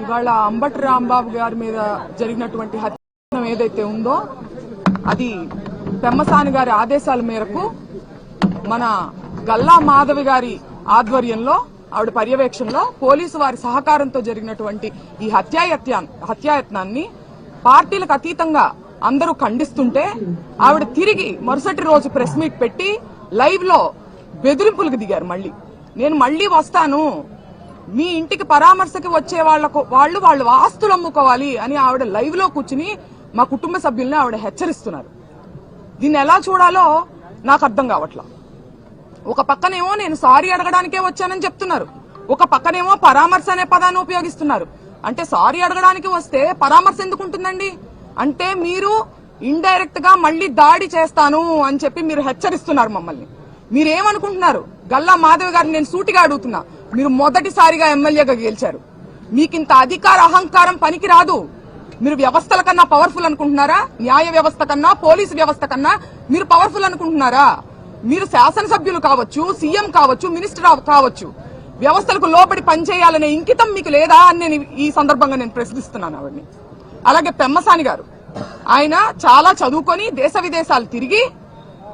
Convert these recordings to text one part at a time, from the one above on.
ఇవాళ అంబటి రాంబాబు గారి మీద జరిగినటువంటి హత్య ఏదైతే ఉందో అది పెమ్మసాని గారి ఆదేశాల మేరకు మన గల్లా మాధవి గారి ఆధ్వర్యంలో ఆవిడ పర్యవేక్షణలో పోలీసు వారి సహకారంతో జరిగినటువంటి ఈ హత్యాయత్నాన్ని పార్టీలకు అతీతంగా అందరూ ఖండిస్తుంటే ఆవిడ తిరిగి మరుసటి రోజు ప్రెస్ మీట్ పెట్టి లైవ్ లో బెదిరింపులకు దిగారు. నేను మళ్లీ వస్తాను, మీ ఇంటికి పరామర్శకి వచ్చే వాళ్ళు ఆస్తులు అమ్ముకోవాలి అని ఆవిడ లైవ్ లో కూర్చుని మా కుటుంబ సభ్యుల్ని ఆవిడ హెచ్చరిస్తున్నారు. దీన్ని ఎలా చూడాలో నాకు అర్థం కావట్లా. ఒక పక్కనేమో నేను సారీ అడగడానికే వచ్చానని చెప్తున్నారు, ఒక పక్కనేమో పరామర్శ అనే పదాన్ని ఉపయోగిస్తున్నారు. అంటే సారీ అడగడానికి వస్తే పరామర్శ ఎందుకు ఉంటుందండి? అంటే మీరు ఇండైరెక్ట్ గా మళ్లీ దాడి చేస్తాను అని చెప్పి మీరు హెచ్చరిస్తున్నారు మమ్మల్ని. మీరేమనుకుంటున్నారు? గల్లా మాధవి గారిని నేను సూటిగా అడుగుతున్నా, మీరు మొదటిసారిగా ఎమ్మెల్యేగా గెలిచారు, మీకింత అధికార అహంకారం పనికి రాదు. మీరు వ్యవస్థల కన్నా పవర్ఫుల్ అనుకుంటున్నారా? న్యాయ వ్యవస్థ కన్నా, పోలీసు వ్యవస్థ కన్నా మీరు పవర్ఫుల్ అనుకుంటున్నారా? మీరు శాసనసభ్యులు కావచ్చు, సీఎం కావచ్చు, మినిస్టర్ కావచ్చు, వ్యవస్థలకు లోబడి పనిచేయాలనే ఇంకితం మీకు లేదా అని నేను ఈ సందర్భంగా నేను ప్రశ్నిస్తున్నాను ఆవిడ్ని. అలాగే పెమ్మసాని గారు, ఆయన చాలా చదువుకొని దేశ విదేశాలు తిరిగి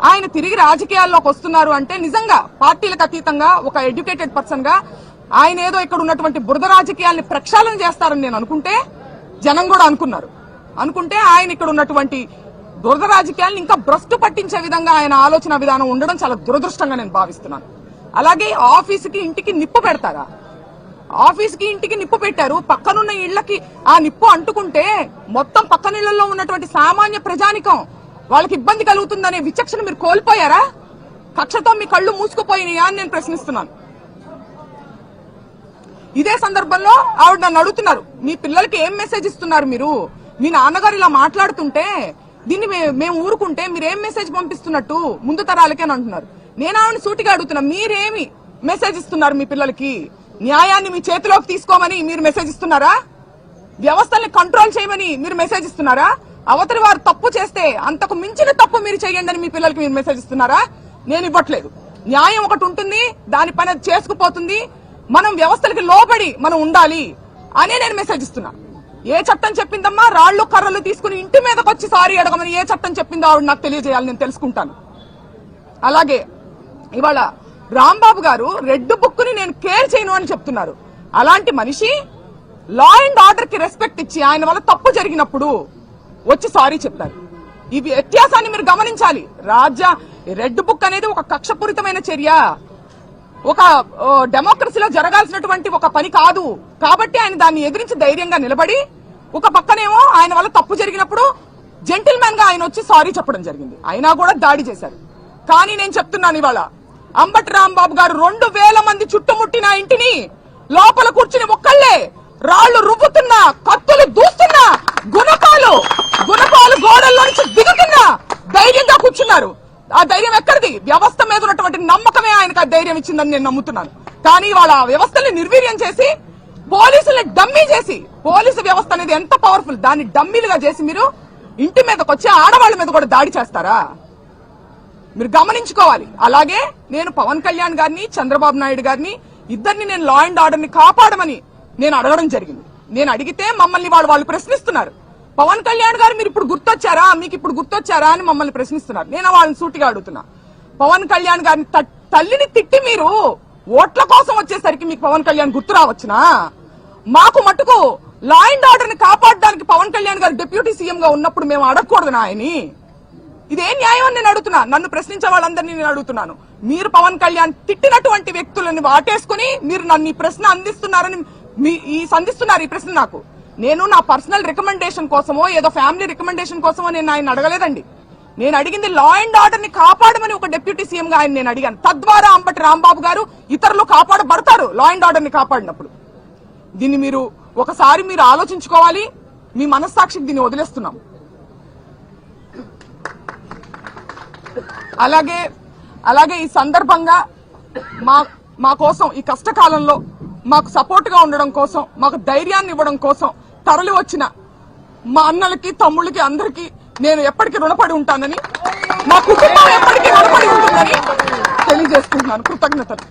ఆయన తిరిగి రాజకీయాల్లోకి వస్తున్నారు అంటే నిజంగా పార్టీలకు అతీతంగా ఒక ఎడ్యుకేటెడ్ పర్సన్ గా ఆయన ఏదో ఇక్కడ ఉన్నటువంటి బురద రాజకీయాల్ని ప్రక్షాళన చేస్తారని నేను అనుకుంటే, జనం కూడా అనుకుంటే ఆయన ఇక్కడ ఉన్నటువంటి బురద రాజకీయాలను ఇంకా భ్రష్టు పట్టించే విధంగా ఆయన ఆలోచన విధానం ఉండడం చాలా దురదృష్టంగా నేను భావిస్తున్నాను. అలాగే ఆఫీసుకి ఇంటికి నిప్పు పెడతారా? ఆఫీసుకి ఇంటికి నిప్పు పెట్టారు, పక్కనున్న ఇళ్లకి ఆ నిప్పు అంటుకుంటే మొత్తం పక్కనిళ్లలో ఉన్నటువంటి సామాన్య ప్రజానికం వాళ్ళకి ఇబ్బంది కలుగుతుందనే విచక్షణ మీరు కోల్పోయారా? కక్షతో మీ కళ్ళు మూసుకుపోయినాయా అని నేను ప్రశ్నిస్తున్నాను. ఇదే సందర్భంలో ఆవిడ నన్ను అడుగుతున్నారు, మీ పిల్లలకి ఏం మెసేజ్ ఇస్తున్నారు మీరు? మీ నాన్నగారు ఇలా మాట్లాడుతుంటే దీన్ని మేము ఊరుకుంటే మీరేం మెసేజ్ పంపిస్తున్నట్టు ముందు తరాలకే అని అంటున్నారు. నేను ఆవిడని సూటిగా అడుగుతున్నా, మీరేమి మెసేజ్ ఇస్తున్నారు మీ పిల్లలకి? న్యాయాన్ని మీ చేతిలోకి తీసుకోమని మీరు మెసేజ్ ఇస్తున్నారా? వ్యవస్థల్ని కంట్రోల్ చేయమని మీరు మెసేజ్ ఇస్తున్నారా? అవతలి వారు తప్పు చేస్తే అంతకు మించిన తప్పు మీరు చేయండి అని మీ పిల్లలకి మీరు మెసేజ్ ఇస్తున్నారా? నేను ఇవ్వట్లేదు. న్యాయం ఒకటి ఉంటుంది, దాని పని అది చేసుకుపోతుంది, మనం వ్యవస్థలకి లోబడి మనం ఉండాలి అనే నేను మెసేజ్ ఇస్తున్నా. ఏ చట్టం చెప్పిందమ్మా రాళ్లు కర్రలు తీసుకుని ఇంటి మీదకి వచ్చి సారీ అడగమని ఏ చట్టం చెప్పిందో ఆవిడ నాకు తెలియజేయాలి, నేను తెలుసుకుంటాను. అలాగే ఇవాళ రాంబాబు గారు రెడ్ బుక్ ని నేను కేర్ చేయను అని చెప్తున్నారు. అలాంటి మనిషి లా అండ్ ఆర్డర్ కి రెస్పెక్ట్ ఇచ్చి ఆయన వల్ల తప్పు జరిగినప్పుడు వచ్చి సారీ చెప్తారు. ఈ వ్యత్యాసాన్ని మీరు గమనించాలి. రెడ్ బుక్ అనేది ఒక కక్షపూరితమైన చర్య, ఒక డెమోక్రసీలో జరగాల్సినటువంటి ఒక పని కాదు. కాబట్టి ఆయన దాన్ని ఎదిరించి ధైర్యంగా నిలబడి, ఒక పక్కనేమో ఆయన వల్ల తప్పు జరిగినప్పుడు జెంటిల్మెన్ గా ఆయన వచ్చి సారీ చెప్పడం జరిగింది. అయినా కూడా దాడి చేశారు. కానీ నేను చెప్తున్నాను, ఇవాళ అంబటి రాంబాబు గారు 2000 మంది చుట్టుముట్టిన ఇంటిని లోపల కూర్చుని ఒక్కళ్లే రాళ్లు రువ్వుతున్నా, కత్తులు దూస్తున్నా, గుణపాలు గోడల్లో నుంచి దిగుతున్నా ధైర్యంగా కూర్చున్నారు. ఆ ధైర్యం ఎక్కడిది? వ్యవస్థ మీద ఉన్నటువంటి నమ్మకమే ఆయనకు ఆ ధైర్యం ఇచ్చిందని నేను నమ్ముతున్నాను. కానీ వాళ్ళ వ్యవస్థని నిర్వీర్యం చేసి, పోలీసుల్ని డమ్మీ చేసి, పోలీసు వ్యవస్థ అనేది ఎంత పవర్ఫుల్, దాన్ని డమ్మీలుగా చేసి మీరు ఇంటి మీదకి వచ్చి ఆడవాళ్ల మీద కూడా దాడి చేస్తారా? మీరు గమనించుకోవాలి. అలాగే నేను పవన్ కళ్యాణ్ గారిని, చంద్రబాబు నాయుడు గారిని ఇద్దరిని నేను లా అండ్ ఆర్డర్ ని కాపాడమని నేను అడగడం జరిగింది. నేను అడిగితే మమ్మల్ని వాళ్ళు ప్రశ్నిస్తున్నారు. పవన్ కళ్యాణ్ గారు మీరు ఇప్పుడు గుర్తొచ్చారా, మీకు ఇప్పుడు గుర్తొచ్చారా అని మమ్మల్ని ప్రశ్నిస్తున్నారు. నేను వాళ్ళని సూటిగా అడుగుతున్నా, పవన్ కళ్యాణ్ గారిని తల్లిని తిట్టి మీరు ఓట్ల కోసం వచ్చేసరికి మీకు పవన్ కళ్యాణ్ గుర్తు రావచ్చునా? మాకు మటుకు లా అండ్ ఆర్డర్ ని కాపాడడానికి పవన్ కళ్యాణ్ గారు డిప్యూటీ సీఎం గా ఉన్నప్పుడు మేము అడగకూడదు ఆయన్ని? ఇదే న్యాయం అని నేను అడుగుతున్నా. నన్ను ప్రశ్నించే వాళ్ళందరినీ నేను అడుగుతున్నాను, మీరు పవన్ కళ్యాణ్ తిట్టినటువంటి వ్యక్తులను వాటేసుకుని మీరు నన్ను ఈ ప్రశ్న అందిస్తున్నారని సంధిస్తున్నారు. ఈ ప్రశ్న నాకు, నేను నా పర్సనల్ రికమెండేషన్ కోసమో ఏదో ఫ్యామిలీ రికమెండేషన్ కోసమో నేను ఆయన అడగలేదండి. నేను అడిగింది లా అండ్ ఆర్డర్ ని కాపాడమని ఒక డిప్యూటీ సీఎం గా ఆయన నేను అడిగాను. తద్వారా అంబటి రాంబాబు గారు ఇతరులు కాపాడబడతారు లా అండ్ ఆర్డర్ ని కాపాడినప్పుడు. దీన్ని మీరు ఒకసారి మీరు ఆలోచించుకోవాలి. మీ మనస్సాక్షికి దీన్ని వదిలేస్తున్నాం. అలాగే ఈ సందర్భంగా మా కోసం ఈ కష్టకాలంలో మాకు సపోర్ట్ గా ఉండడం కోసం, మాకు ధైర్యాన్ని ఇవ్వడం కోసం తరలి వచ్చిన మా అన్నలకి, తమ్ముళ్ళకి అందరికీ నేను ఎప్పటికీ రుణపడి ఉంటానని, మా కుటుంబం ఎప్పటికీ రుణపడి ఉంటుందని తెలియజేసుకుంటున్నాను. కృతజ్ఞతలు.